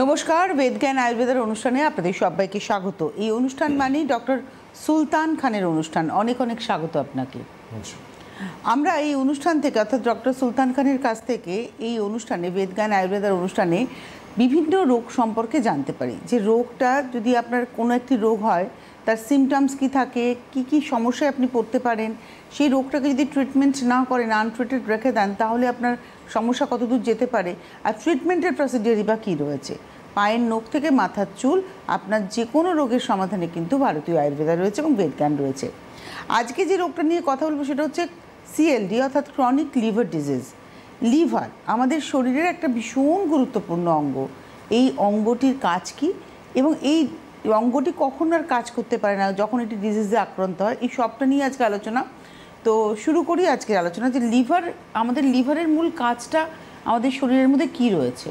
নমস্কার, বেদজ্ঞান আয়ুর্বেদের অনুষ্ঠানে আপনাদের সবাইকে স্বাগত। এই অনুষ্ঠান মানে ডক্টর সুলতান খানের অনুষ্ঠান। অনেক অনেক স্বাগত আপনাকে। আমরা এই অনুষ্ঠান থেকে অর্থাৎ ডক্টর সুলতান খানের কাছ থেকে এই অনুষ্ঠানে বেদজ্ঞান আয়ুর্বেদের অনুষ্ঠানে বিভিন্ন রোগ সম্পর্কে জানতে পারি। যে রোগটা যদি আপনার কোনো একটি রোগ হয়, তার সিমটমস কী থাকে, কি কি সমস্যায় আপনি পড়তে পারেন, সেই রোগটাকে যদি ট্রিটমেন্ট না করেন, আনট্রিটেড রেখে দেন, তাহলে আপনার সমস্যা কতদূর যেতে পারে, আর ট্রিটমেন্টের প্রসিডিওরই বা কী রয়েছে। পায়ের নখ থেকে মাথার চুল, আপনার যে কোনো রোগের সমাধানে কিন্তু ভারতীয় আয়ুর্বেদা রয়েছে এবং বেদজ্ঞান রয়েছে। আজকে যে রোগটা নিয়ে কথা বলবো সেটা হচ্ছে সিএলডি অর্থাৎ ক্রনিক লিভার ডিজিজ। লিভার আমাদের শরীরের একটা ভীষণ গুরুত্বপূর্ণ অঙ্গ। এই অঙ্গটির কাজ কী এবং এই অঙ্গটি কখন আর কাজ করতে পারে না যখন এটি ডিজিজে আক্রান্ত হয়, এই সবটা নিয়ে আজকে আলোচনা। তো শুরু করি আজকের আলোচনা যে আমাদের লিভারের মূল কাজটা আমাদের শরীরের মধ্যে কী রয়েছে।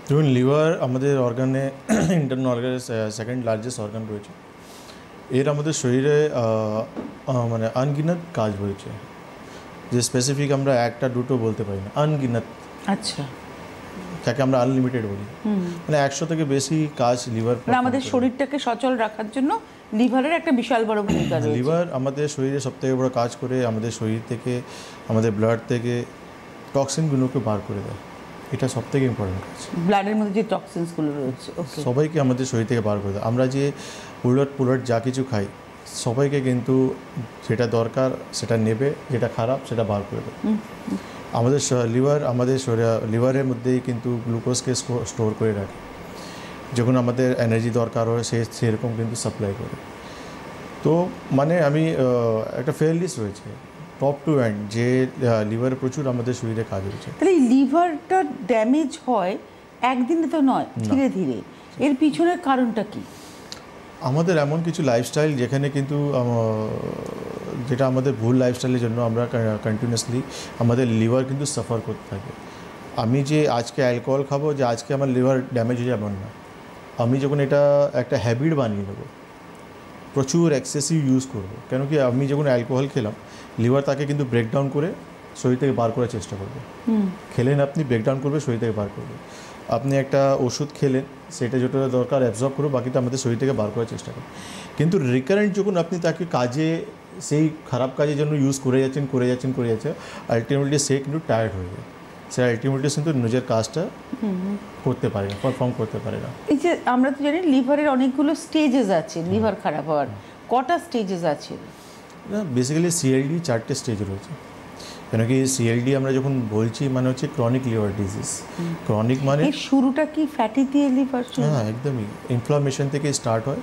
দেখুন, লিভার আমাদের অর্গানে ইন্টারনাল অর্গানের সেকেন্ড লার্জেস্ট অর্গান রয়েছে। এর আমাদের শরীরে মানে আনগিনত কাজ রয়েছে, যে স্পেসিফিক আমরা একটা দুটো বলতে পারি না, আনগিনত। আচ্ছা, যাকে আমরা আনলিমিটেড বলি, মানে 100 থেকে বেশি কাজ লিভার আমাদের শরীরটাকে সচল রাখার জন্য লিভারের একটা বিশাল বড় ভূমিকা রয়েছে। লিভার আমাদের শরীরে সবথেকে বড় কাজ করে আমাদের শরীর থেকে, আমাদের ব্লাড থেকে টক্সিনগুলোকে বার করে দেয়। এটা সবথেকে ইম্পর্টেন্ট কাজ। ব্লাডের মধ্যে যে টক্সিনসগুলো রয়েছে সবাইকে আমাদের শরীর থেকে বার করে দেয়। আমরা যে পুলট যা কিছু খাই, সবাইকে কিন্তু যেটা দরকার সেটা নেবে, যেটা খারাপ সেটা বার করে দেবে। আমাদের লিভারের মধ্যেই কিন্তু গ্লুকোজকে স্টোর করে রাখে। যখন আমাদের এনার্জি দরকার হয় সেরকম কিন্তু সাপ্লাই করে। তো মানে আমি একটা ফেয়ার লিস্ট রয়েছে টপ টু এন্ড, যে লিভারে প্রচুর আমাদের শরীরে কাজ হয়েছে। তাহলে এই লিভারটা ড্যামেজ হয় একদিনে তো নয়, ধীরে ধীরে। এর পিছনের কারণটা কি? আমাদের এমন কিছু লাইফস্টাইল যেখানে কিন্তু যেটা আমাদের ভুল লাইফস্টাইলের জন্য আমরা কন্টিনিউয়াসলি আমাদের লিভার কিন্তু সাফার করতে থাকে। আমি যে আজকে অ্যালকোহল খাবো, যে আজকে আমার লিভার ড্যামেজ হয়ে যাবে না। আমি যখন এটা একটা হ্যাবিট বানিয়ে নেবো, প্রচুর এক্সেসিভ ইউজ করবো, কেন কি আমি যখন অ্যালকোহল খেলাম, লিভার তাকে কিন্তু ব্রেকডাউন করে শরীর থেকে বার করার চেষ্টা করবে। খেলেন আপনি, ব্রেকডাউন করবে, শরীর থেকে বার করবে। আপনি একটা ওষুধ খেলেন, সেটা যেটা দরকার অ্যাবজর্ব করবে, বাকিটা আমাদের শরীর থেকে বার করার চেষ্টা করবে। কিন্তু রিকারেন্ট যখন আপনি তাকে কাজে, সেই খারাপ কাজের জন্য ইউজ করে যাচ্ছেন, আলটিমেটলি সে কিন্তু টায়ার্ড হয়ে যায়। সে আলটিমেটলি কিন্তু নিজের কাজটা করতে পারে না, পারফর্ম করতে পারে না। এই যে আমরা তো জানি লিভারের অনেকগুলো স্টেজেস আছে লিভার খারাপ হওয়ার, কটা স্টেজেস আছে? বেসিক্যালি সিএলডি 4টে স্টেজ রয়েছে। কেন কি সিএলডি আমরা যখন বলছি মানে হচ্ছে ক্রনিক লিভার ডিজিজ। ক্রনিক মানে শুরুটা কি ফ্যাটি দিয়ে লিভার? হ্যাঁ, একদমই ইনফ্লামেশন থেকে স্টার্ট হয়,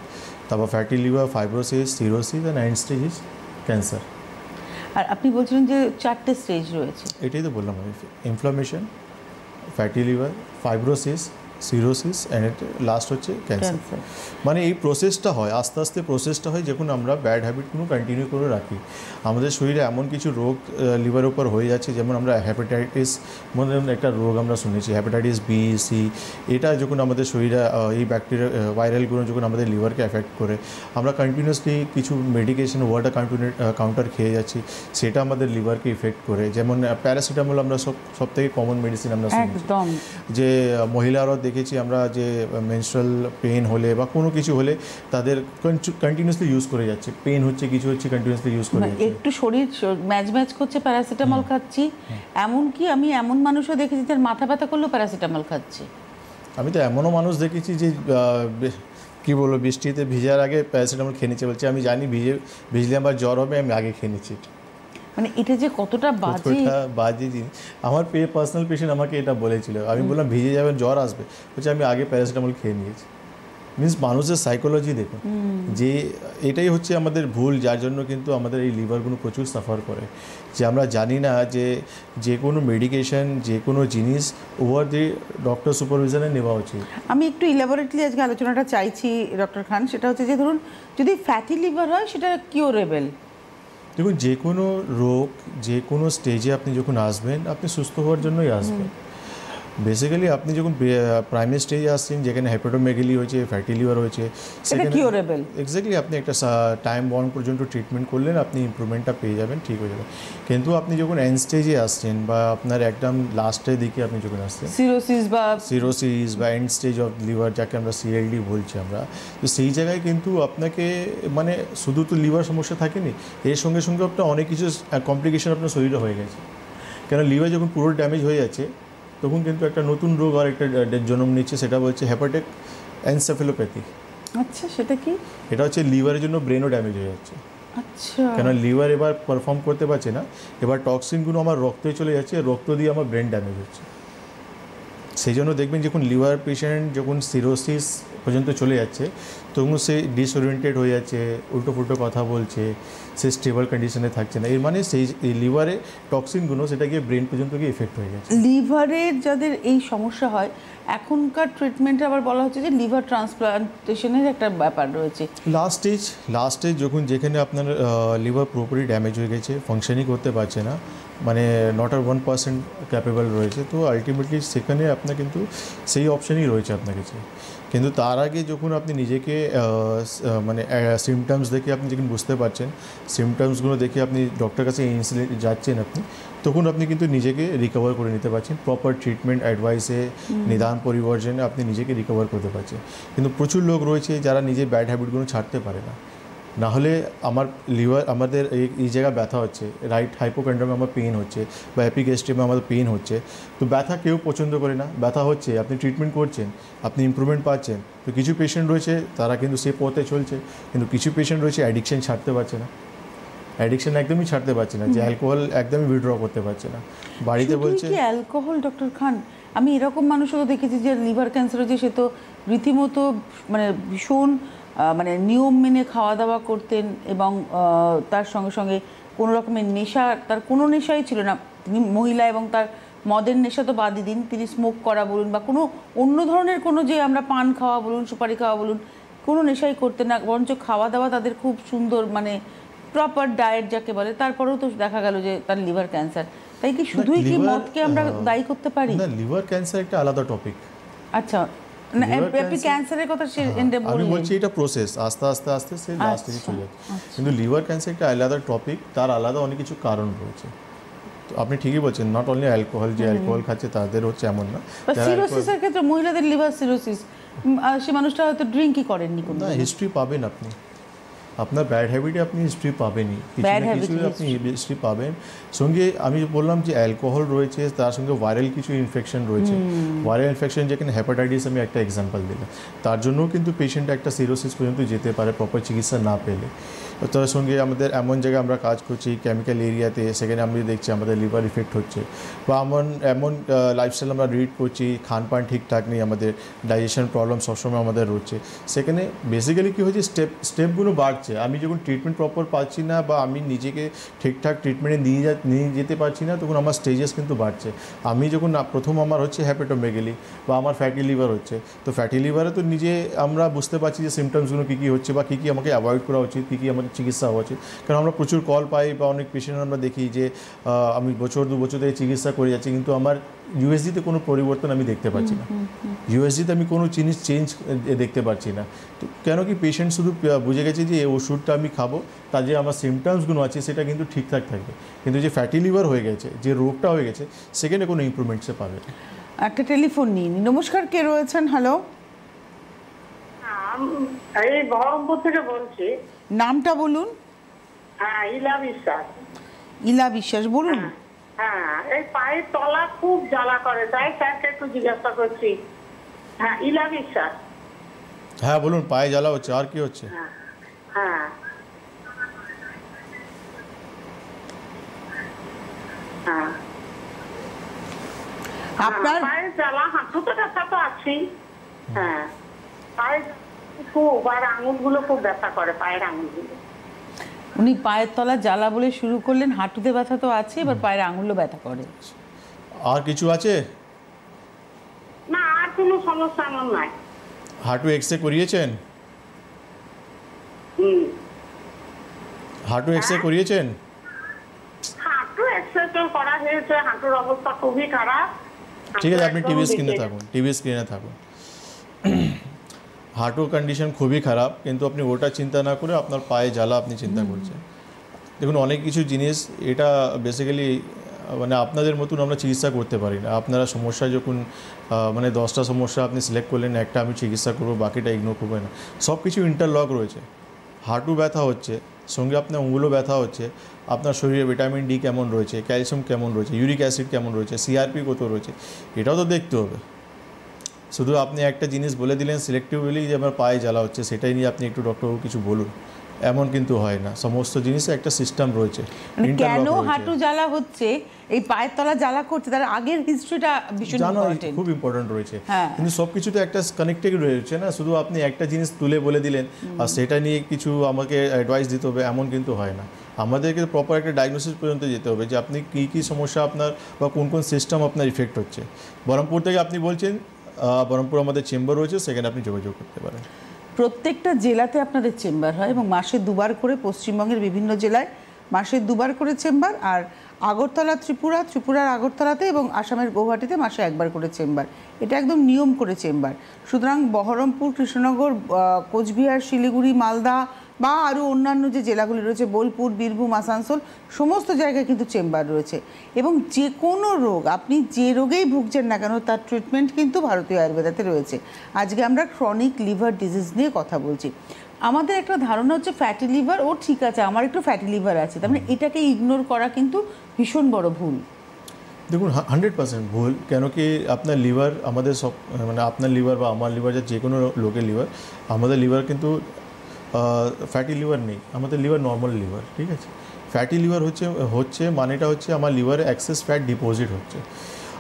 তারপর fatty liver, fibrosis, cirrhosis and end stage is cancer. আর আপনি বলছিলেন যে 4টে স্টেজ রয়েছে। এটাই তো বললাম আমি, inflammation, fatty liver, fibrosis, cirrhosis and last হচ্ছে ক্যান্সার। মানে এই প্রসেসটা হয়, আস্তে আস্তে প্রসেসটা হয় যখন আমরা ব্যাড হ্যাবিটগুলো কন্টিনিউ করে রাখি। আমাদের শরীরে এমন কিছু রোগ লিভারের উপর হয়ে যাচ্ছে, যেমন আমরা হ্যাপাটাইটিস মনে একটা রোগ আমরা শুনেছি, হ্যাপাটাইটিস বি, সি। এটা যখন আমাদের শরীরে এই ব্যাকটেরিয়া, ভাইরালগুলো যখন আমাদের লিভারকে এফেক্ট করে, আমরা কন্টিনিউয়াসলি কিছু মেডিকেশন ওয়াটার কাউন্টার খেয়ে যাচ্ছি, সেটা আমাদের লিভারকে ইফেক্ট করে। যেমন প্যারাসিটামল আমরা সব থেকে কমন মেডিসিন আমরা শুনেছি, যে মহিলারাও দেখেছি আমরা যে মেনস্ট্রুয়াল পেন হলে বা কোনো কিছু হলে তাদের কন্টিনিউয়াসলি ইউজ করে যাচ্ছে। পেন হচ্ছে, কিছু হচ্ছে, কন্টিনিউয়াসলি ইউজ করে যাচ্ছে। একটু শরীর ম্যাচ করছে, প্যারাসিটামল খাচ্ছি। এমনকি আমি এমন মানুষও দেখেছি যার মাথা ব্যথা করলেও প্যারাসিটামল খাচ্ছে। আমি তো এমনও মানুষ দেখেছি যে কী বলবো, বৃষ্টিতে ভিজার আগে প্যারাসিটামল খেয়ে নিচ্ছে, বলছে আমি জানি ভিজলে আমার জ্বর হবে, আমি আগে খেয়ে নিচ্ছি। মানে এটা যে কতটা বাজে জিনিস। আমার পার্সোনাল পেশেন্ট আমাকে এটা বলেছিল, আমি বললাম ভিজে যাবেন, জ্বর আসবে, বলছে আমি আগে প্যারাসিটামল খেয়ে নিয়েছি। মিনস মানুষের সাইকোলজি দেখুন, যে এটাই হচ্ছে আমাদের ভুল, যার জন্য কিন্তু আমাদের এই লিভারগুলো প্রচুর সাফার করে। যে আমরা জানি না যে কোনো মেডিকেশন, যে কোনো জিনিস ওভার দি ডক্টর সুপারভিশনে নেওয়া উচিত। আমি একটু ইলাবোরেটলি আজকে আলোচনাটা চাইছি ডক্টর খান। সেটা হচ্ছে যে ধরুন যদি ফ্যাটি লিভার হয়, সেটা কিউরেবল। দেখুন, যে কোনো রোগ, যে কোনো স্টেজে আপনি যখন আসবেন, আপনি সুস্থ হওয়ার জন্যই আসবেন। বেসিক্যালি আপনি যখন প্রাইমারি স্টেজে আসছেন যেখানে হেপাটোমেগালি হয়েছে, ফ্যাটি লিভার হয়েছে, এটা কিউরেবল। এক্স্যাক্টলি আপনি একটা টাইম বাউন্ড পর্যন্ত ট্রিটমেন্ট করলেন, আপনি ইমপ্রুভমেন্টটা পেয়ে যাবেন, ঠিক হয়ে যাবে। কিন্তু আপনি যখন এন্ড স্টেজে আসছেন বা আপনার একদম লাস্টের দিকে আপনি যখন আসছেন, সিরোসিস বা এন্ড স্টেজ অফ লিভার যাকে আমরা সিএলডি বলছি আমরা, তো সেই জায়গায় কিন্তু আপনাকে মানে শুধু তো লিভার সমস্যা থাকেনি, এর সঙ্গে সঙ্গে আপনার অনেক কিছু কমপ্লিকেশন আপনার শরীরে হয়ে গেছে। কেন লিভার যখন পুরো ড্যামেজ হয়ে যাচ্ছে তখন কিন্তু একটা নতুন রোগ আর একটা জন্ম নিচ্ছে, সেটা বলছে হেপাটিক এনসেফেলোপ্যাথি। আচ্ছা, সেটা কি? এটা হচ্ছে লিভারের জন্য ব্রেনও ড্যামেজ হয়ে যাচ্ছে। আচ্ছা, কেন লিভার এবার পারফর্ম করতে পারছে না, এবার টক্সিনগুলো আমার রক্তে চলে যাচ্ছে, রক্ত দিয়ে আমার ব্রেন ড্যামেজ হচ্ছে। সেই জন্য দেখবেন যখন লিভার পেশেন্ট যখন সিরোসিস পর্যন্ত চলে যাচ্ছে তখন সে ডিসওরিয়েন্টেড হয়ে যাচ্ছে, উল্টো ফুল্টো কথা বলছে, সে স্টেবল কন্ডিশনে থাকছে না। এর মানে সেই লিভারে টক্সিনগুলো সেটা গিয়ে ব্রেন পর্যন্ত গিয়ে এফেক্ট হয়ে গেছে। লিভারের যাদের এই সমস্যা হয় এখনকার ট্রিটমেন্টে আবার বলা হচ্ছে যে লিভার ট্রান্সপ্লান্টেশনের একটা ব্যাপার রয়েছে। লাস্ট স্টেজ যখন যেখানে আপনার লিভার পুরোপুরি ড্যামেজ হয়ে গেছে, ফাংশনই করতে পারছে না, মানে নট আর 1% ক্যাপেবল রয়েছে, তো আলটিমেটলি সেখানে আপনার কিন্তু সেই অপশানই রয়েছে আপনার কাছে। কিন্তু তার আগে যখন আপনি নিজেকে মানে সিমটমস দেখে আপনি যখন বুঝতে পারছেন, সিমটমসগুলো দেখে আপনি ডক্টর কাছে যাচ্ছেন আপনি, তখন আপনি কিন্তু নিজেকে রিকভার করে নিতে পারছেন। প্রপার ট্রিটমেন্ট অ্যাডভাইসে, নিদান পরিবর্জনে আপনি নিজেকে রিকভার করতে পারছেন। কিন্তু প্রচুর লোক রয়েছে যারা নিজের ব্যাড হ্যাবিটগুলো ছাড়তে পারে না। না হলে আমার লিভার আমাদের এই জায়গায় ব্যথা হচ্ছে, রাইট হাইপোকন্ড্রোমে আমার পেইন হচ্ছে বা এপিগ্যাস্ট্রিমে আমাদের পেইন হচ্ছে, তো ব্যথা কেউ পছন্দ করে না, ব্যথা হচ্ছে, আপনি ট্রিটমেন্ট করছেন, আপনি ইমপ্রুভমেন্ট পাচ্ছেন। তো কিছু পেশেন্ট রয়েছে তারা কিন্তু সে পথে চলছে, কিন্তু কিছু পেশেন্ট রয়েছে অ্যাডিকশন ছাড়তে পারছে না, অ্যাডিকশন একদমই ছাড়তে পারছে না, যে অ্যালকোহল একদমই উইথড্র করতে পারছে না, বাড়িতে বলছে অ্যালকোহল। ডক্টর খান, আমি এরকম মানুষও দেখেছি যে লিভার ক্যান্সার হয়েছে, সে তো রীতিমতো মানে ভীষণ মানে নিয়ম মেনে খাওয়া দাওয়া করতেন এবং তার সঙ্গে সঙ্গে কোনো রকমের নেশা, তার কোনো নেশাই ছিল না। তিনি মহিলা এবং তার মদের নেশা তো বাদই দিন, তিনি স্মোক করা বলুন বা কোনো অন্য ধরনের কোনো যে আমরা পান খাওয়া বলুন, সুপারি খাওয়া বলুন, কোনো নেশাই করতেন না, বরঞ্চ খাওয়া দাওয়া তাদের খুব সুন্দর, মানে প্রপার ডায়েট যাকে বলে। তারপরেও তো দেখা গেল যে তার লিভার ক্যান্সার। তাই কি শুধুই কি মদকে আমরা দায়ী করতে পারি? না, লিভার ক্যান্সার একটা আলাদা টপিক। আচ্ছা, না আপনি ক্যান্সারের কথা এন্ডে বললেন। আমি বলছি এটা প্রসেস, আস্তে আস্তে আস্তে সে লাস্ট স্টেজে চলে যাচ্ছে। কিন্তু লিভার ক্যান্সার একটা আলাদা টপিক, তার আলাদা অনেক কিছু কারণ রয়েছে। তো আপনি ঠিকই বলছেন, নট অনলি অ্যালকোহল, যে অ্যালকোহল খাচ্ছে তাদের হচ্ছে এমন না। সিরোসিসের ক্ষেত্রে মহিলাদের লিভার সিরোসিস, সে মানুষটা হয়তো ড্রিঙ্কই করেননি কোনো, না হিস্ট্রি পাবেন আপনি, আপনার ব্যাড হ্যাবিটে আপনি হিস্ট্রি পাবেনই, কিছু না কিছু আপনি হিস্ট্রি পাবেন। সঙ্গে আমি বললাম যে অ্যালকোহল রয়েছে, তার সঙ্গে ভাইরাল কিছু ইনফেকশন রয়েছে, ভাইরাল ইনফেকশন যেখানে হেপাটাইটিস, আমি একটা এক্সাম্পল দিলাম, তার জন্যও কিন্তু পেশেন্ট একটা সিরোসিস পর্যন্ত যেতে পারে প্রপার চিকিৎসা না পেলে। তার সঙ্গে আমাদের এমন জায়গায় আমরা কাজ করছি কেমিক্যাল এরিয়াতে, সেখানে আমি দেখছি আমাদের লিভার ইফেক্ট হচ্ছে, বা এমন লাইফস্টাইল আমরা লিড করছি, খানপান ঠিকঠাক নেই, আমাদের ডাইজেশন প্রবলেম সবসময় আমাদের রয়েছে। সেখানে বেসিক্যালি কী হচ্ছে, স্টেপগুলো বাড়ছে। আমি যখন ট্রিটমেন্ট প্রপার পাচ্ছি না বা আমি নিজেকে ঠিকঠাক ট্রিটমেন্টে নিয়ে যেতে পারছি না, তখন আমার স্টেজেস কিন্তু বাড়ছে। আমি যখন প্রথম আমার হচ্ছে হেপাটোমেগালি বা আমার ফ্যাটি লিভার হচ্ছে, তো ফ্যাটি লিভারে তো নিজে আমরা বুঝতে পারছি যে সিমটমসগুলো কী কী হচ্ছে বা কী কী আমাকে অ্যাভয়েড করা উচিত, কী কী আমাদের চিকিৎসা হওয়া উচিত। কারণ আমরা প্রচুর কল পাই বা অনেক পেশেন্ট আমরা দেখি যে আমি বছর 2 বছর থেকে চিকিৎসা করে যাচ্ছি, কিন্তু আমার ইউএসজিতে কোনো পরিবর্তন আমি দেখতে পাচ্ছি না, ইউএসজিতে আমি কোনো জিনিস চেঞ্জ দেখতে পাচ্ছি না। তো কেন কি পেশেন্ট শুধু বুঝে গেছে যে এই ওষুধটা আমি খাবো, তার যে আমার সিমটমসগুলো আছে সেটা কিন্তু ঠিকঠাক থাকবে, কিন্তু যে ফ্যাটি লিভার হয়ে গেছে, যে রোগটা হয়ে গেছে, সেখানে কোনো ইমপ্রুভমেন্ট সে পাবে না। একটা টেলিফোন নিন। নমস্কার, কে রয়েছেন? হ্যালো, এই বহরমপুর থেকে বলছি। নামটা বলুন। হ্যাঁ, ইলা বিশ্বাস। ইলা বিশ্বাস, বলুন। হ্যাঁ, এই পায়ের তলা খুব জ্বালা করে, তাই স্যারকে একটু জিজ্ঞাসা করছি। হ্যাঁ, ইলা বিশ্বাস। হ্যাঁ বলুন, পায়ে জ্বালা হচ্ছে, আর কি হচ্ছে? হ্যাঁ, হ্যাঁ, আপনার পায়ের জ্বালা, হাঁটুতে ব্যথা তো আছেই। হ্যাঁ, পায়ের খুব, আর আঙুলগুলো খুব ব্যথা করে, পায়ের আঙুলগুলো। উনি পায়ের তলা জ্বালা বলে শুরু করলেন, হাঁটুতে ব্যথা তো আছে, এবার পায়ের আঙুলও ব্যথা করে। আর কিছু আছে? না, আর কোনো সমস্যা আমার নাই। হাঁটু এক্সরে করিয়েছেন? হাঁটু এক্সরে করিয়েছেন? হাঁটু এক্সরে তো করা হয়েছে, হাঁটুর অবস্থা খুবই খারাপ। ঠিক আছে, আপনি টিভি একদম স্ক্রিনে দেখে- থাকুন, টিভি স্ক্রিনে থাকুন। হাঁটুর কন্ডিশন খুবই খারাপ, কিন্তু আপনি ওটা চিন্তা না করে আপনার পায়ে জ্বালা আপনি চিন্তা করছেন। দেখুন, অনেক কিছু জিনিস এটা বেসিক্যালি মানে আপনাদের মতন আমরা চিকিৎসা করতে পারি না। আপনারা সমস্যা যখন মানে 10টা সমস্যা আপনি সিলেক্ট করলেন, একটা আমি চিকিৎসা করবো, বাকিটা ইগনোর করবো না। সব কিছু ইন্টারলক রয়েছে। হাঁটু ব্যথা হচ্ছে, সঙ্গে আপনার অঙ্গুলো ব্যথা হচ্ছে, আপনার শরীরে ভিটামিন ডি কেমন রয়েছে, ক্যালসিয়াম কেমন রয়েছে, ইউরিক অ্যাসিড কেমন রয়েছে, সিআরপি কত রয়েছে, এটাও তো দেখতে হবে। শুধু আপনি একটা জিনিস বলে দিলেন সিলেক্টিভলি যে আমার পায়ে জ্বালা হচ্ছে, সেটাই নিয়ে আপনি একটু ডক্টরবাবু কিছু বলুন, এমন কিন্তু হয় না। সমস্ত জিনিসে একটা সিস্টেম রয়েছে, মানে interlock কেন রয়েছে। হাঁটু জ্বালা হচ্ছে, এই পায়ের তলা জ্বালা করছে, তার আগের হিস্ট্রিটা ভীষণ জানো ইম্পর্টেন্ট। খুব ইম্পর্টেন্ট রয়েছে, হ্যাঁ। কিন্তু সব কিছুতে একটা কানেক্টেড রয়েছে না। শুধু আপনি একটা জিনিস তুলে বলে দিলেন আর সেটা নিয়ে কিছু আমাকে অ্যাডভাইস দিতে হবে, এমন কিন্তু হয় না। আমাদেরকে প্রপার একটা ডায়াগনোসিস পর্যন্ত যেতে হবে যে আপনি কী কী সমস্যা আপনার বা কোন কোন সিস্টেম আপনার ইফেক্ট হচ্ছে। বহরমপুর থেকে আপনি বলছেন, বহরমপুর আমাদের চেম্বার রয়েছে, সেখানে আপনি যোগাযোগ করতে পারেন। প্রত্যেকটা জেলাতে আপনাদের চেম্বার হয় এবং মাসে দুবার করে, পশ্চিমবঙ্গের বিভিন্ন জেলায় মাসে দুবার করে চেম্বার, আর আগরতলা ত্রিপুরার আগরতলাতে এবং আসামের গৌহাটিতে মাসে একবার করে চেম্বার। এটা একদম নিয়ম করে চেম্বার। সুতরাং বহরমপুর, কৃষ্ণনগর, কোচবিহার, শিলিগুড়ি, মালদা বা আরও অন্যান্য যে জেলাগুলি রয়েছে, বোলপুর, বীরভূম, আসানসোল, সমস্ত জায়গায় কিন্তু চেম্বার রয়েছে। এবং যে কোনো রোগ, আপনি যে রোগেই ভুগছেন না কেন, তার ট্রিটমেন্ট কিন্তু ভারতীয় আয়ুর্বেদাতে রয়েছে। আজকে আমরা ক্রনিক লিভার ডিজিজ নিয়ে কথা বলছি। আমাদের একটা ধারণা হচ্ছে ফ্যাটি লিভার, ও ঠিক আছে আমার একটু ফ্যাটি লিভার আছে, তার মানে এটাকে ইগনোর করা কিন্তু ভীষণ বড় ভুল। দেখুন 100% ভুল। কেন কি আপনার লিভার আমাদের সব, মানে আপনার লিভার বা আমার লিভার, যে কোনো লোকের লিভার, আমাদের লিভার কিন্তু ফ্যাটি লিভার নেই, আমাদের লিভার নর্মাল লিভার, ঠিক আছে। ফ্যাটি লিভার হচ্ছে মানেটা হচ্ছে আমার লিভারে এক্সেস ফ্যাট ডিপোজিট হচ্ছে,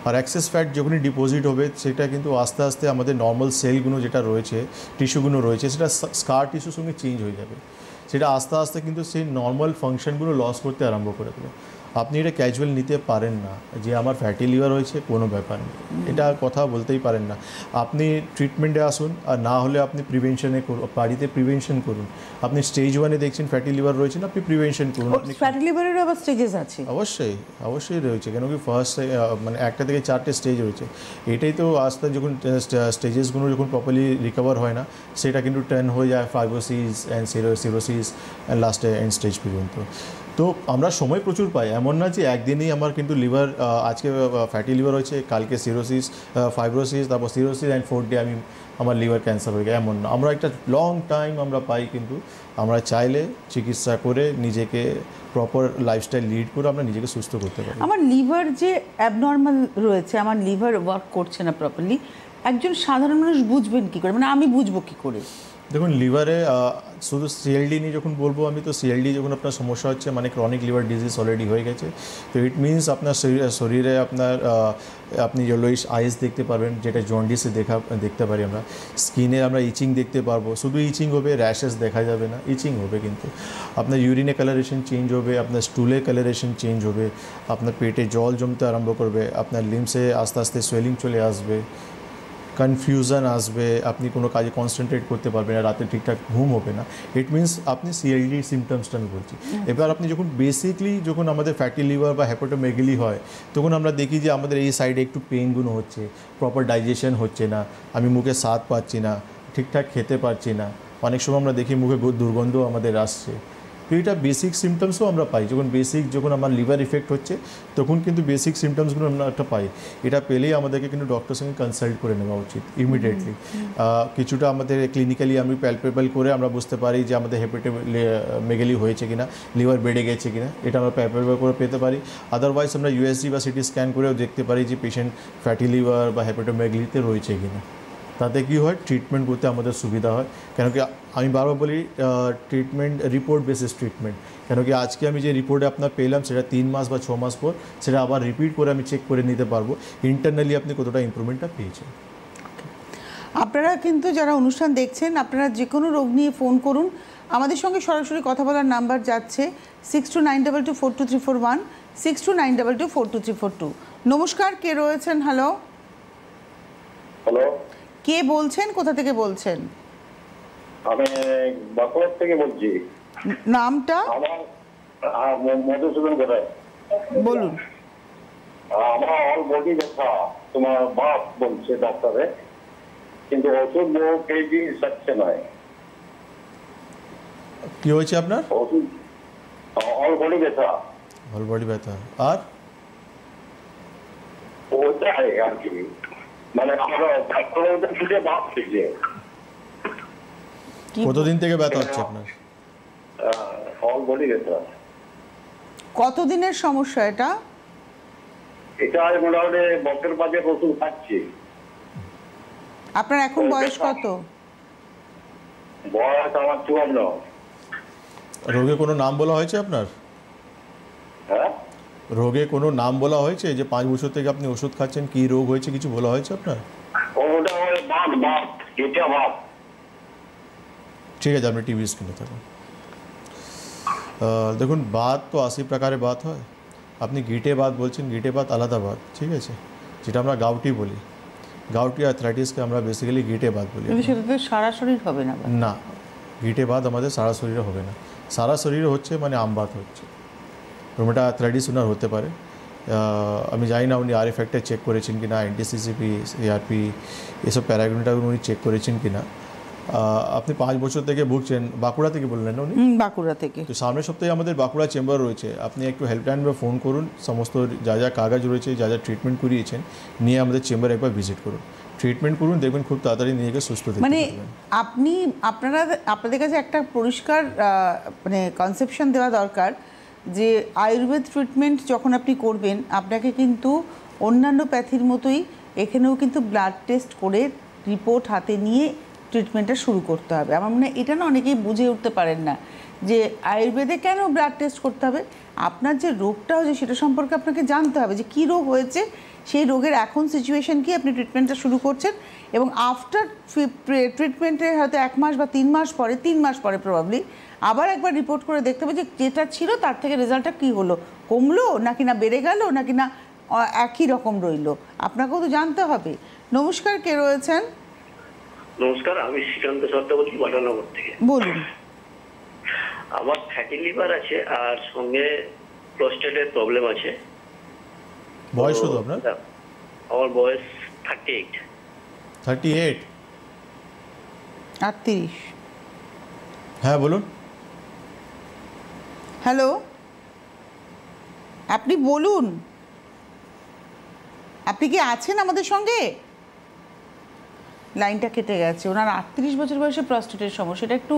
আর এক্সেস ফ্যাট যখনই ডিপোজিট হবে সেটা কিন্তু আস্তে আস্তে আমাদের নর্মাল সেলগুলো যেটা রয়েছে, টিস্যুগুলো রয়েছে, সেটা স্কার টিস্যুর সঙ্গে চেঞ্জ হয়ে যাবে। সেটা আস্তে আস্তে কিন্তু সেই নর্মাল ফাংশনগুলো লস করতে আরম্ভ করে দেবে। আপনি এটা ক্যাজুয়াল নিতে পারেন না যে আমার ফ্যাটি লিভার হয়েছে, কোনো ব্যাপার নেই, এটা কথা বলতেই পারেন না। আপনি ট্রিটমেন্টে আসুন, আর না হলে আপনি প্রিভেনশনে করুন, বাড়িতে প্রিভেনশন করুন। আপনি স্টেজ 1-এ দেখছেন ফ্যাটি লিভার রয়েছে না, আপনি প্রিভেনশন করুন। আপনি ফ্যাটি লিভারের আবার স্টেজেস আছে? অবশ্যই রয়েছে। কেন কি ফার্স্ট মানে 1টা থেকে 4টে স্টেজ রয়েছে। এটাই তো আস্তে যখন স্টেজেসগুলো যখন প্রপারলি রিকভার হয় না, সেটা কিন্তু টার্ন হয়ে যায় ফাইব্রোসিস অ্যান্ড সিরোসিস অ্যান্ড লাস্টে এন্ড স্টেজ পর্যন্ত। তো আমরা সময় প্রচুর পাই, এমন না যে একদিনেই আমার কিন্তু লিভার, আজকে ফ্যাটি লিভার হয়েছে, কালকে সিরোসিস, ফাইব্রোসিস, তারপর সিরোসিস অ্যান্ড 4th ডে আমার লিভার ক্যান্সার হয়ে যায়, এমন না। আমরা একটা লং টাইম আমরা পাই, কিন্তু আমরা চাইলে চিকিৎসা করে নিজেকে প্রপার লাইফস্টাইল লিড করে আমরা নিজেকে সুস্থ করতে পারি। আমার লিভার যে অ্যাবনর্মাল রয়েছে, আমার লিভার ওয়ার্ক করছে না প্রপারলি, একজন সাধারণ মানুষ বুঝবেন কী করে, মানে আমি বুঝবো কী করে? দেখুন, লিভারে শুধু সিএলডি নিয়ে যখন বলবো আমি, তো সিএলডি যখন আপনার সমস্যা হচ্ছে মানে ক্রনিক লিভার ডিজিজ অলরেডি হয়ে গেছে, তো ইট মিনস আপনার শরীরে আপনার আপনি ইয়েলোইশ আইস দেখতে পারবেন, যেটা জন্ডিসে দেখতে পারি আমরা। স্কিনে আমরা ইচিং দেখতে পারবো, শুধু ইচিং হবে, র্যাশেস দেখা যাবে না, ইচিং হবে, কিন্তু আপনার ইউরিনে কালারেশন চেঞ্জ হবে, আপনার স্টুলে কালারেশন চেঞ্জ হবে, আপনার পেটে জল জমতে আরম্ভ করবে, আপনার লিম্সে আস্তে আস্তে সোয়েলিং চলে আসবে, কনফিউশন আসবে, আপনি কোনো কাজে কনসেন্ট্রেট করতে পারবেন না, রাতে ঠিকঠাক ঘুম হবে না। ইট মিনস আপনি সিএলডি সিমটমসটা আমি বলছি। এবার আপনি যখন আমাদের ফ্যাটি লিভার বা হেপাটোমেগালি হয়, তখন আমরা দেখি যে আমাদের এই সাইডে একটু পেইনগুলো হচ্ছে, প্রপার ডাইজেশন হচ্ছে না, আমি মুখে স্বাদ পাচ্ছি না, ঠিকঠাক খেতে পারছি না, অনেক সময় আমরা দেখি মুখে দুর্গন্ধ আমাদের আসছে। তো এটা বেসিক সিমটমসও আমরা পাই। যখন আমার লিভার ইফেক্ট হচ্ছে, তখন কিন্তু বেসিক সিমটমসগুলো আমরা একটা পাই। এটা পেলেই আমাদেরকে কিন্তু ডক্টরের সঙ্গে কনসাল্ট করে নেওয়া উচিত ইমিডিয়েটলি। কিছুটা আমাদের ক্লিনিক্যালি আমি প্যালপেবল করে আমরা বুঝতে পারি যে আমাদের হেপাটোমেগালি হয়েছে কিনা, লিভার বেড়ে গেছে কিনা, এটা আমরা প্যালপেবল করে পেতে পারি। আদারওয়াইজ আমরা ইউএসজি বা সিটি স্ক্যান করেও দেখতে পারি যে পেশেন্ট ফ্যাটি লিভার বা হেপাটোমেগালিতে রয়েছে কিনা। তাতে কী হয়, ট্রিটমেন্ট করতে আমাদের সুবিধা হয়। কেন কি আমি বারবার বলি ট্রিটমেন্ট রিপোর্ট বেসিস ট্রিটমেন্ট। কেন কি আজকে আমি যে রিপোর্টে আপনার পেলাম, সেটা 3 মাস বা 6 মাস পর সেটা আবার রিপিট করে আমি চেক করে নিতে পারবো ইন্টারনালি আপনি কতটা ইমপ্রুভমেন্টটা পেয়েছেন। আপনারা কিন্তু যারা অনুষ্ঠান দেখছেন, আপনারা যে কোনো রোগ নিয়ে ফোন করুন, আমাদের সঙ্গে সরাসরি কথা বলার নাম্বার যাচ্ছে 6292242341, 6292242342। নমস্কার, কে রয়েছেন? হ্যালো, কে বলছেন, কোথা থেকে বলছেন? আমি বাঁকুড়া থেকে বলছি। নামটা? আমার মধুসূদন কোথায় বলুন। আমার অল বডি ব্যথা, তোমার বাপ বলছে ডাক্তারে, কিন্তু ওষুধ খেয়েছি সারছে নয়। কি হয়েছে আপনার? ওষুধ অল বডি ব্যথা, হল বডি ব্যথা, আর ওটাই আর কি, মানে আমরা ডাক্তারের খুঁজে বাপ থেকে কি কতদিন থেকে ব্যথা হচ্ছে আপনার? অল বডি ব্যথা। কতদিনের সমস্যা এটা? এটা মোটামুটি বছর 5 ওষুধ খাচ্ছি। আপনার এখন বয়স কত? বয়স আমার 54। রোগে কোনো নাম বলা হয়েছে আপনার? হ্যাঁ, রোগে কোনো নাম বলা হয়েছে যে 5 বছর থেকে আপনি ওষুধ খাচ্ছেন, কি রোগ হয়েছে কিছু বলা হয়েছে আপনার? ওটা বাপ এটা বাপ। ঠিক আছে, আপনি টিভি স্ক্রিনে থাকুন। দেখুন, বাত তো 80 প্রকারের বাত হয়। আপনি গিটে বাত বলছেন, গিটে বাত আলাদা বাত, ঠিক আছে, যেটা আমরা গাউটি বলি। গাউটি আর্থ্রাইটিসকে আমরা বেসিক্যালি গিটে বাত বলি। কিন্তু সেটা তো সারা শরীর হবে না। না, গিটে বাত আমাদের সারা শরীরে হবে না। সারা শরীরে হচ্ছে মানে আমবাত হচ্ছে। রোমেটা আর্থ্রাইটিস ওনার হতে পারে। আমি জানি না উনি আর ফ্যাক্টর চেক করেছেন কি না, এনটিসিসিপি, সিআরপি এসব প্যারাগ্রাফটা উনি চেক করেছেন কি না। আপনি 5 বছর থেকে ভুগছেন, বাঁকুড়া থেকে বললেন না উনি? বাঁকুড়া থেকে। তো সামনের সপ্তাহে আমাদের বাঁকুড়া চেম্বার রয়েছে, আপনি একটু হেল্পলাইন বা ফোন করুন, সমস্ত যা যা কাগজ রয়েছে, যা যা ট্রিটমেন্ট করিয়েছেন নিয়ে আমাদের চেম্বারে একবার ভিজিট করুন, ট্রিটমেন্ট করুন, দেখবেন খুব তাড়াতাড়ি নিজেকে সুস্থ দেখতে মানে পারবেন। আপনাদের কাছে একটা পরিষ্কার মানে কনসেপশন দেওয়া দরকার যে আয়ুর্বেদ ট্রিটমেন্ট যখন আপনি করবেন, আপনাকে কিন্তু অন্যান্য প্যাথির মতোই এখানেও কিন্তু ব্লাড টেস্ট করে রিপোর্ট হাতে নিয়ে ট্রিটমেন্টটা শুরু করতে হবে। আমার মনে হয় এটা না অনেকেই বুঝে উঠতে পারেন না যে আয়ুর্বেদে কেন ব্লাড টেস্ট করতে হবে। আপনার যে রোগটা হয়েছে সেটা সম্পর্কে আপনাকে জানতে হবে যে কী রোগ হয়েছে, সেই রোগের এখন সিচুয়েশন কি, আপনি ট্রিটমেন্টটা শুরু করছেন এবং আফটার ট্রিটমেন্টের হয়তো 1 মাস বা 3 মাস পরে, 3 মাস পরে প্রবাবলি আবার একবার রিপোর্ট করে দেখতে হবে যে যেটা ছিল তার থেকে রেজাল্টটা কী হলো, কমলো নাকি না বেড়ে গেল নাকি না একই রকম রইলো, আপনাকেও তো জানতে হবে। নমস্কার, কে রয়েছেন? নমস্কার, আমি শ্রীকান্ত সর্দার বলছি বাটানগর থেকে। বলুন। আমার ফ্যাটি লিভার আছে আর সঙ্গে প্রোস্টেটের প্রবলেম আছে। বয়স কত আপনার? আমার বয়স 38। 38? 38। হ্যাঁ বলুন। হ্যালো, আপনি বলুন, আপনি কি আছেন আমাদের সঙ্গে? লাইনটা কেটে গেছে। ওনার 38 বছর বয়সে প্রস্টেটের সমস্যা, এটা একটু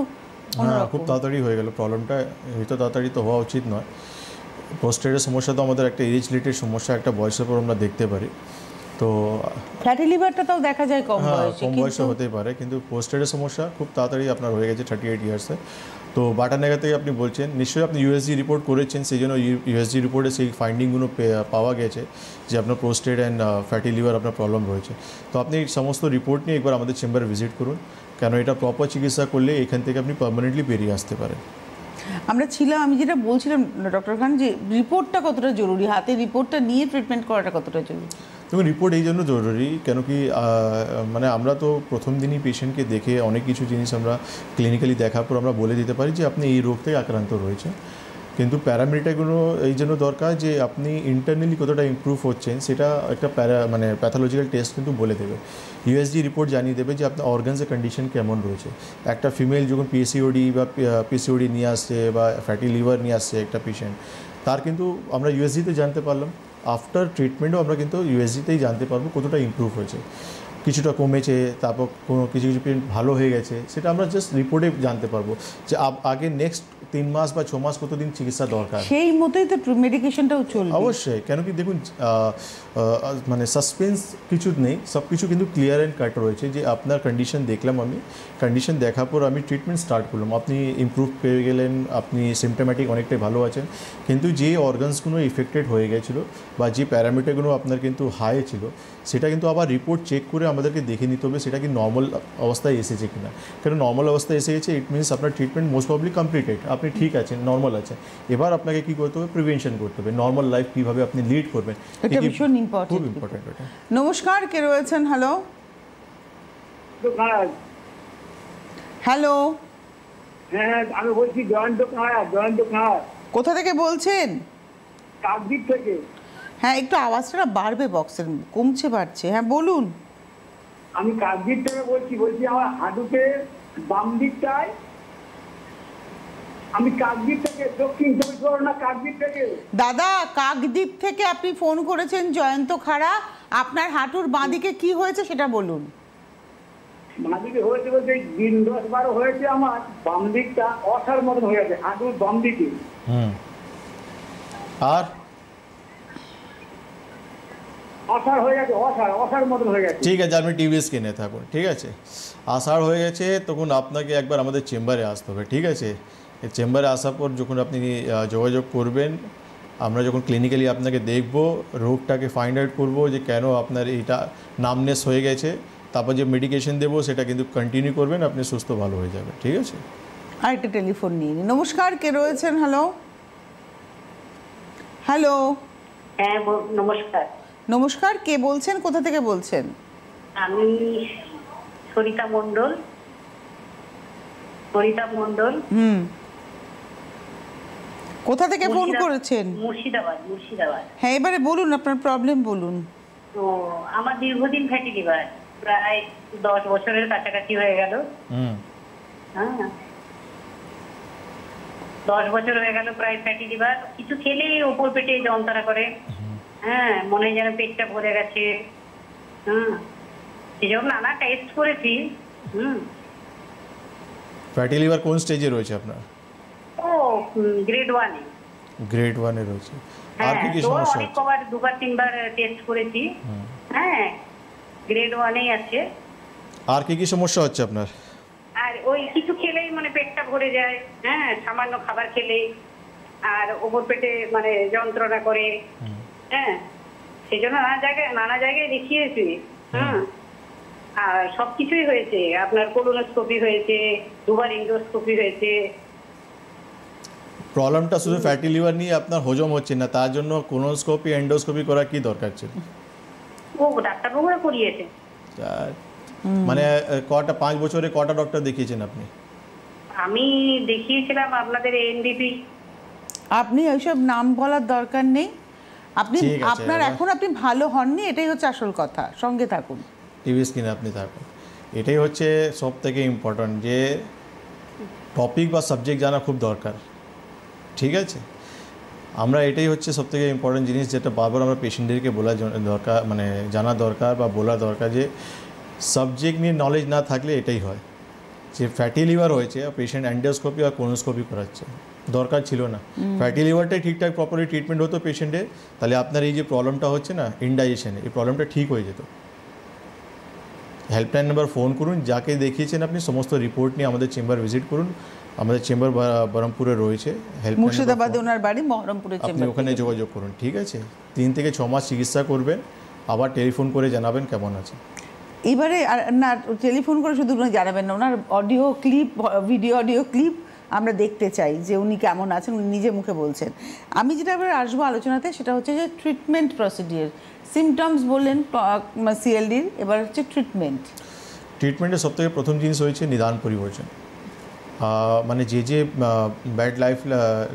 হ্যাঁ, খুব তাড়াতাড়ি হয়ে গেল প্রবলেমটা, হয়তো তাড়াতাড়ি তো হওয়া উচিত নয়। প্রোস্টেটের সমস্যা তো আমাদের একটা এজ রিলেটেড সমস্যা, একটা বয়সের পর আমরা দেখতে পারি। তো ফ্যাটি লিভারটা তাও দেখা যায় কম বয়সে, কম বয়সে হতেই পারে, কিন্তু পোস্টেটের সমস্যা খুব তাড়াতাড়ি আপনার হয়ে গেছে 38 ইয়ার্সে। তো বাটানেগা থেকে আপনি বলছেন, নিশ্চয়ই আপনি ইউএসজি রিপোর্ট করেছেন, সেই জন্য ইউএসজি রিপোর্টে সেই ফাইন্ডিংগুলো পাওয়া গেছে যে আপনার প্রোস্টেট অ্যান্ড ফ্যাটি লিভার আপনার প্রবলেম রয়েছে। তো আপনি সমস্ত রিপোর্ট নিয়ে একবার আমাদের চেম্বারে ভিজিট করুন, কেন এটা প্রপার চিকিৎসা করলে এখান থেকে আপনি পার্মানেন্টলি বেরিয়ে আসতে পারেন। আমরা ছিলাম, আমি যেটা বলছিলাম ডক্টর খান, যে রিপোর্টটা কতটা জরুরি, হাতে রিপোর্টটা নিয়ে ট্রিটমেন্ট করাটা কতটা জরুরি? দেখুন, রিপোর্ট এই জন্য জরুরি কেন কি মানে আমরা তো প্রথম দিনই পেশেন্টকে দেখে অনেক কিছু জিনিস আমরা ক্লিনিক্যালি দেখার পর আমরা বলে দিতে পারি যে আপনি এই রোগ থেকে আক্রান্ত রয়েছে, কিন্তু প্যারামিটারগুলো এই জন্য দরকার যে আপনি ইন্টারনালি কতটা ইমপ্রুভ হচ্ছেন সেটা একটা মানে প্যাথোলজিক্যাল টেস্ট কিন্তু বলে দেবে। ইউএসজি রিপোর্ট জানিয়ে দেবে যে আপনার অর্গানসের কন্ডিশন কেমন রয়েছে। একটা ফিমেল যখন পিসিওডি বা পিসিওডি নিয়ে আসছে বা ফ্যাটি লিভার নিয়ে আসছে একটা পেশেন্ট, তার কিন্তু আমরা ইউএসজিতে জানতে পারলাম, আফটার ট্রিটমেন্টও আমরা কিন্তু ইউএসজিতেই জানতে পারবো কতটা ইমপ্রুভ হয়েছে, কিছুটা কমেছে, তারপর কোনো কিছু কিছু পেশেন্ট ভালো হয়ে গেছে, সেটা আমরা জাস্ট রিপোর্টে জানতে পারবো যে আগে নেক্সট 3 মাস বা 6 মাস কতদিন চিকিৎসা দরকার, সেই মতোই তো মেডিকেশনটাও চলবে। অবশ্যই, কেন কি দেখুন মানে সাসপেন্স কিছু নেই, সব কিছু কিন্তু ক্লিয়ার অ্যান্ড কাট রয়েছে যে আপনার কন্ডিশন দেখলাম, আমি কন্ডিশন দেখার পর আমি ট্রিটমেন্ট স্টার্ট করলাম, আপনি ইমপ্রুভ পেয়ে গেলেন, আপনি সিমটোম্যাটিক অনেকটাই ভালো আছেন, কিন্তু যে অর্গানসগুলো ইফেক্টেড হয়ে গেছিলো বা যে প্যারামিটারগুলো আপনার কিন্তু হাই ছিল সেটা কিন্তু আবার রিপোর্ট চেক করে আমাদেরকে দেখে নিতে হবে সেটা কি নর্মাল অবস্থায় এসেছে কিনা। কেন নর্মাল অবস্থায় এসে গেছে, ইট মিনস আপনার ট্রিটমেন্ট মোস্ট প্রবলি কমপ্লিটেড, আপনি ঠিক আছেন, নর্মাল আছেন। এবার আপনাকে কী করতে হবে, প্রিভেনশন করতে হবে, নর্মাল লাইফ কীভাবে আপনি লিড করবেন, এটা ভীষণ ইম্পর্টেন্ট, খুব ইম্পর্টেন্ট এটা। নমস্কার, কে রয়েছেন? হ্যালো হ্যালো, হ্যাঁ আমি বলছি জয়ন্ত খাঁড়া। কোথা থেকে বলছেন? কাকদ্বীপ থেকে। হ্যাঁ, একটু আওয়াজটা না বাড়বে বক্সের, কমছে বাড়ছে। হ্যাঁ বলুন। আমি কাকদ্বীপ থেকে বলছি আমার হাঁটুতে বাম দিকটায়, আমি কাকদ্বীপ থেকে, দক্ষিণ 24 পরগনা কাকদ্বীপ থেকে। দাদা, কাকদ্বীপ থেকে আপনি ফোন করেছেন জয়ন্ত খাড়া। আপনার হাঁটুর বাঁদিকে কি হয়েছে সেটা বলুন। বাঁদিকে হয়েছে বলতে দিন 10-12 হয়েছে, আমার বাম দিকটা অসার মতন হয়ে গেছে, হাঁটুর বাম দিকে। আর অসার হয়ে গেছে, অসার মতন হয়ে গেছে। ঠিক আছে, আপনি টিভি স্ক্রিনে থাকুন, ঠিক আছে। আষাঢ় হয়ে গেছে তখন আপনাকে একবার আমাদের চেম্বারে আসতে হবে, ঠিক আছে। এই চেম্বারে আসার পর যখন আপনি যোগাযোগ করবেন, আমরা যখন ক্লিনিক্যালি আপনাকে দেখব, রোগটাকে ফাইন্ড আউট করবো যে কেন আপনার এইটা নামনেস হয়ে গেছে, তারপর যে মেডিকেশন দেবো সেটা কিন্তু কন্টিনিউ করবেন, আপনি সুস্থ ভালো হয়ে যাবে, ঠিক আছে। আর একটা টেলিফোন নিয়ে নিন। নমস্কার, কে রয়েছেন? Hello hello. হ্যাঁ, নমস্কার। নমস্কার, কে বলছেন, কোথা থেকে বলছেন? আমি সরিতা মণ্ডল। কোথা থেকে ফোন করেছেন? মুর্শিদাবাদ। হ্যাঁ, এবারে বলুন আপনার প্রবলেম বলুন। তো আমার দীর্ঘদিন ফ্যাটি লিভার, প্রায় 10 বছরের কাছাকাছি হয়ে গেল। হ্যাঁ, 10 বছর হয়ে গেল প্রায় ফ্যাটি লিভার। কিছু খেলেই ওপর পেটে যন্ত্রণা করে। হ্যাঁ, মনে হয় যেন পেটটা ভরে গেছে। সেই জন্য নানা টেস্ট করেছি। ফ্যাটি লিভার কোন স্টেজে রয়েছে আপনার? ও গ্রেড 1 এ। গ্রেড 1 এ রয়েছে। আর কি কি তো সমস্যা অনেক হচ্ছে? কবার 2-3বার টেস্ট করেছি। হ্যাঁ, গ্রেড 1 এই আছে। আর কি কি সমস্যা হচ্ছে আপনার? আর ওই কিছু খেলেই মানে পেটটা ভরে যায়। হ্যাঁ, সামান্য খাবার খেলেই। আর ওপর পেটে মানে যন্ত্রণা করে। হ্যাঁ, সেই জন্য নানা জায়গায় দেখিয়েছি। আর সবকিছুই হয়েছে, আপনার কোলোনোস্কোপি হয়েছে, 2বার এন্ডোস্কোপি হয়েছে। প্রবলেমটা শুধু ফ্যাটি লিভার নিয়ে আপনার হজম হচ্ছে না, তার জন্য কোলোনোস্কোপি এন্ডোস্কোপি করা কি দরকার ছিল? ও ডাক্তারবাবুরা করিয়েছে। মানে কটা 5 বছরে কটা ডক্টর দেখিয়েছেন আপনি? আমি দেখিয়েছিলাম আপনাদের এনডিপি। আপনি ওইসব নাম বলার দরকার নেই। আপনি আপনার এখন আপনি ভালো হননি, এটাই হচ্ছে আসল কথা। সঙ্গে থাকুন, টিভি স্ক্রিনে আপনি থাকুন। এটাই হচ্ছে সব থেকে ইম্পর্ট্যান্ট, যে টপিক বা সাবজেক্ট জানা খুব দরকার, ঠিক আছে। আমরা এটাই হচ্ছে সবথেকে ইম্পর্ট্যান্ট জিনিস, যেটা বারবার আমরা পেশেন্টদেরকে বলা দরকার, মানে জানা দরকার বা বলা দরকার, যে সাবজেক্ট নিয়ে নলেজ না থাকলে এটাই হয় যে ফ্যাটি লিভার হয়েছে, পেশেন্ট অ্যান্ডোস্কোপি আর কোলোনোস্কোপি করাচ্ছে, দরকার ছিল না। ফ্যাটি লিভারটাই ঠিকঠাক প্রপারলি ট্রিটমেন্ট হতো পেশেন্টের, তাহলে আপনার এই যে প্রবলেমটা হচ্ছে না ইনডাইজেশনে, এই প্রবলেমটা ঠিক হয়ে যেত। হেল্পলাইন নাম্বার ফোন করুন, যাকে দেখিয়েছেন আপনি সমস্ত রিপোর্ট নিয়ে আমাদের চেম্বার ভিজিট করুন। আমাদের চেম্বার বহরমপুরে রয়েছে। মুর্শিদাবাদে ওনার বাড়ি, বহরমপুরে আপনি ওখানে যোগাযোগ করুন, ঠিক আছে। 3 থেকে 6 মাস চিকিৎসা করবেন, আবার টেলিফোন করে জানাবেন কেমন আছে। এবারে না, টেলিফোন করে শুধু জানাবেন না, ওনার audio clip, video audio clip আমরা দেখতে চাই যে উনি কেমন আছেন, উনি নিজে মুখে বলছেন। আমি যেটা এবার আসবো আলোচনাতে সেটা হচ্ছে যে ট্রিটমেন্ট প্রসিডিওর। সিমটমস বললেন সিএলডির, এবার হচ্ছে ট্রিটমেন্টের সবথেকে প্রথম জিনিস হয়েছে নিদান পরিবর্তন। মানে যে ব্যাড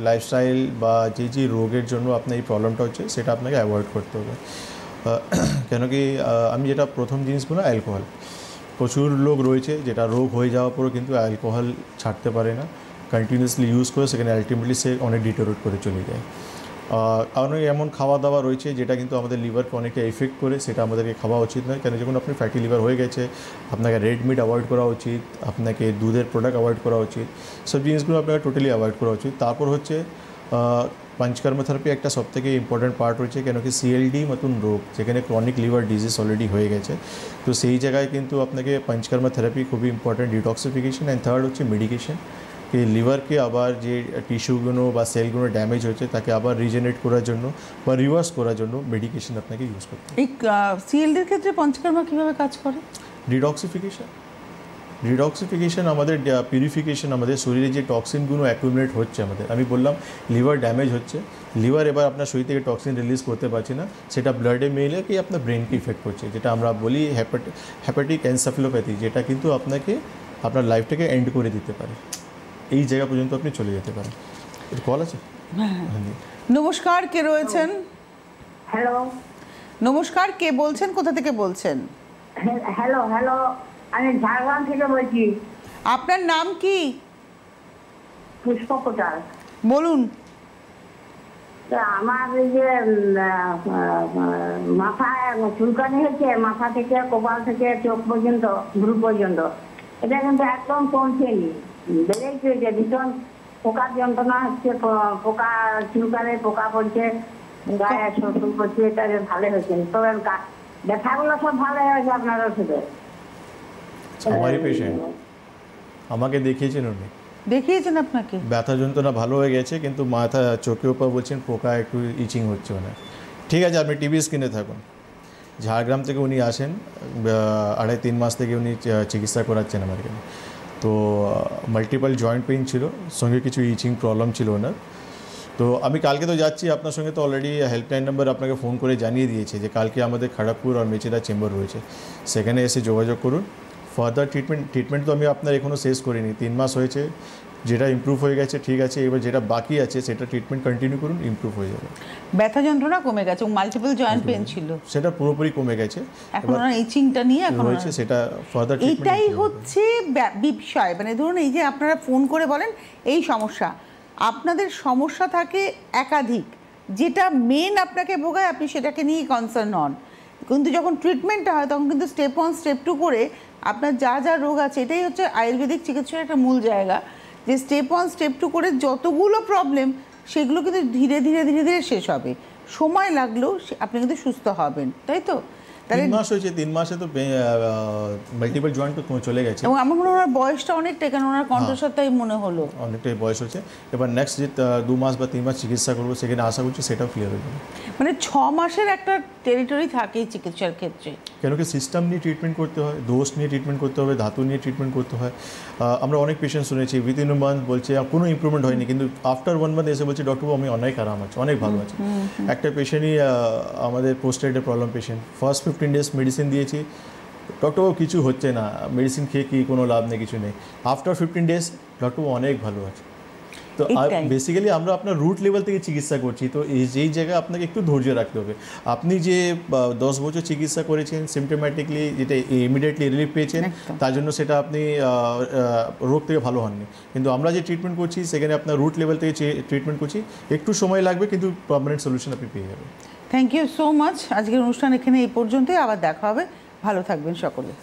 লাইফস্টাইল বা যে রোগের জন্য আপনার এই প্রবলেমটা হচ্ছে সেটা আপনাকে অ্যাভয়েড করতে হবে। কেন কি আমি যেটা প্রথম জিনিস বললাম, অ্যালকোহল। প্রচুর লোক রয়েছে যেটা রোগ হয়ে যাওয়ার পরেও কিন্তু অ্যালকোহল ছাড়তে পারে না, কন্টিনিউয়াসলি ইউজ করে, সেখানে আলটিমেটলি সে অনেক ডিটোরেট করে চলে যায়। অনেক এমন খাওয়া দাওয়া রয়েছে যেটা কিন্তু আমাদের লিভারকে অনেকটা এফেক্ট করে, সেটা আমাদেরকে খাওয়া উচিত নয়। কেন যখন আপনি ফ্যাটি লিভার হয়ে গেছে, আপনাকে রেড মিট অ্যাভয়েড করা উচিত, আপনাকে দুধের প্রোডাক্ট অ্যাভয়েড করা উচিত, সব জিনিসগুলো আপনাকে টোটালি অ্যাভয়েড করা উচিত। তারপর হচ্ছে পঞ্চকর্ম থেরাপি একটা সবথেকে ইম্পর্ট্যান্ট পার্ট রয়েছে, কেন কি সিএলডি মতন রোগ যেখানে ক্রনিক লিভার ডিজিজ অলরেডি হয়ে গেছে, তো সেই জায়গায় কিন্তু আপনাকে পঞ্চকর্ম থেরাপি খুবই ইম্পর্ট্যান্ট, ডিটক্সিফিকেশন। অ্যান্ড থার্ড হচ্ছে মেডিকেশন, কি লিভারকে আবার যে টিস্যুগুলো বা সেলগুলো ড্যামেজ হয়েছে তাকে আবার রিজেনারেট করার জন্য বা রিভার্স করার জন্য মেডিকেশন আপনাকে ইউজ করতে হবে। এই সিএলডির ক্ষেত্রে পঞ্চকর্মা কীভাবে কাজ করে? ডিটক্সিফিকেশন আমাদের পিউরিফিকেশন, আমাদের শরীরে যে টক্সিনগুলো অ্যাকুমুলেট হচ্ছে আমাদের, আমি বললাম লিভার ড্যামেজ হচ্ছে, লিভার এবার আপনার শরীর থেকে টক্সিন রিলিজ করতে পারছে না, সেটা ব্লাডে মেলে কি আপনার ব্রেনকে ইফেক্ট করছে, যেটা আমরা বলি হ্যাপাটিক এনসেফেলোপ্যাথি, যেটা কিন্তু আপনাকে আপনার লাইফটাকে এন্ড করে দিতে পারে, এই জায়গা পর্যন্ত আপনি চলে যেতে পারেন। কল আছে? নমস্কার, কে রয়েছেন? হ্যালো নমস্কার, কে বলছেন, কোথা থেকে বলছেন? হ্যালো হ্যালো, আমি ঝাড়গ্রাম থেকে বলছি। আপনার নাম কি? পুষ্প কোটাল। বলুন। তো আমার এই যে মাথায় চুলকানি হচ্ছে, মাথা থেকে কপাল থেকে চোখ পর্যন্ত, ভ্রু পর্যন্ত, এটা কিন্তু একদম কমছেনি, বেড়েই চলেছে। ভীষণ পোকার যন্ত্রণা হচ্ছে, পোকা চুলকালে পোকা পড়ছে, গায়ে শ্বশুর করছে, এটা ভালো হয়েছে। তবে ব্যথাগুলো সব ভালো হয়েছে আপনার ওষুধে। আমারই পেশেন্ট, আমাকে দেখিয়েছেন উনি। দেখিয়েছেন আপনাকে? ব্যথা যন্ত্রণা ভালো হয়ে গেছে, কিন্তু মাথা চোখের উপর বলছেন পোকা একটু ইচিং হচ্ছে ওনার। ঠিক আছে, আপনি টিভি স্ক্রিনে থাকুন। ঝাড়গ্রাম থেকে উনি আসেন, 2.5-3 মাস থেকে উনি চিকিৎসা করাচ্ছেন আমার এখানে। তো মাল্টিপল জয়েন্ট পেইন ছিল, সঙ্গে কিছু ইচিং প্রবলেম ছিল ওনার। তো আমি কালকে তো যাচ্ছি, আপনার সঙ্গে তো অলরেডি হেল্পলাইন নাম্বার আপনাকে ফোন করে জানিয়ে দিয়েছে যে কালকে আমাদের খড়গপুর আর মেচেদা চেম্বার রয়েছে, সেখানে এসে যোগাযোগ করুন। ফার্দার ট্রিটমেন্ট তো আমি আপনার এখনও শেষ করিনি, 3 মাস হয়েছে, যেটা ইমপ্রুভ হয়ে গেছে ঠিক আছে, এবার যেটা বাকি আছে সেটা ট্রিটমেন্ট কন্টিনিউ করুন, ইমপ্রুভ হয়ে যাবে। ব্যথা যন্ত্রণা কমে গেছে, মাল্টিপল জয়েন্ট পেন ছিল, সেটা পুরোপুরি কমে গেছে। এখন ওনার ইচিংটা নিয়ে এখন রয়েছে, সেটা ফার্দার ট্রিটমেন্ট। এটাই হচ্ছে বিষয়। মানে ধরুন এই যে আপনারা ফোন করে বলেন এই সমস্যা, আপনাদের সমস্যা থাকে একাধিক, যেটা মেন আপনাকে ভোগায় আপনি সেটাকে নিয়েই কনসার্ন হন, কিন্তু যখন ট্রিটমেন্টটা হয় তখন কিন্তু স্টেপ 1 স্টেপ 2 করে আপনার যা যা রোগ আছে, এটাই হচ্ছে আয়ুর্বেদিক চিকিৎসার একটা মূল জায়গা, যে স্টেপ 1 স্টেপ 2 করে যতগুলো প্রবলেম সেগুলো কিন্তু ধীরে ধীরে ধীরে ধীরে শেষ হবে। সময় লাগলেও আপনি কিন্তু সুস্থ হবেন, তাই তো? 3 মাস হয়েছে, 3 মাসে তো মাল্টিপল জয়েন্ট তো চলে গেছে। এবং আমার মনে হয় ওনার বয়সটা অনেকটা, কেন ওনার কণ্ঠস্বর তাই মনে হলো অনেকটাই বয়স হচ্ছে। এবার নেক্সট যে 2 মাস বা 3 মাস চিকিৎসা করবো, সেখানে আশা করছি সেটাও ক্লিয়ার হয়ে যাবে। মানে 6 মাসের একটা টেরিটরি থাকেই চিকিৎসার ক্ষেত্রে, কেন কি সিস্টেম নিয়ে ট্রিটমেন্ট করতে হয়, দোষ নিয়ে ট্রিটমেন্ট করতে হবে, ধাতু নিয়ে ট্রিটমেন্ট করতে হয়। আমরা অনেক পেশেন্ট শুনেছি উইদিন এ মান্থ বলছে কোনো ইমপ্রুভমেন্ট হয়নি, কিন্তু আফটার 1 মান্থ এসে বলছে ডক্টর আমি অনেক আরাম আছে, অনেক ভালো আছে। একটা পেশেন্টই আমাদের পোস্টেডে problem patient, first 15 days medicine দিয়েছি, ডক্টরবাবু কিছু হচ্ছে না, মেডিসিন খেয়ে কি কোনো লাভ নেই, কিছু নেই। আফটার 15 ডেজ ডক্টরবাবু অনেক ভালো আছে। তো বেসিক্যালি আমরা আপনার রুট লেভেল থেকে চিকিৎসা করছি, তো যেই জায়গায় আপনাকে একটু ধৈর্য রাখতে হবে। আপনি যে 10 বছর চিকিৎসা করেছেন, সিমটোম্যাটিকলি যেটা ইমিডিয়েটলি রিলিফ পেয়েছেন, তার জন্য সেটা আপনি রোগ থেকে ভালো হননি। কিন্তু আমরা যে ট্রিটমেন্ট করছি সেখানে আপনার রুট লেভেল থেকে ট্রিটমেন্ট করছি, একটু সময় লাগবে কিন্তু পার্মানেন্ট সলিউশন আপনি পেয়ে যাবেন। Thank you so much. আজকের অনুষ্ঠান এখানে এই পর্যন্তই, আবার দেখা হবে। ভালো থাকবেন সকলে।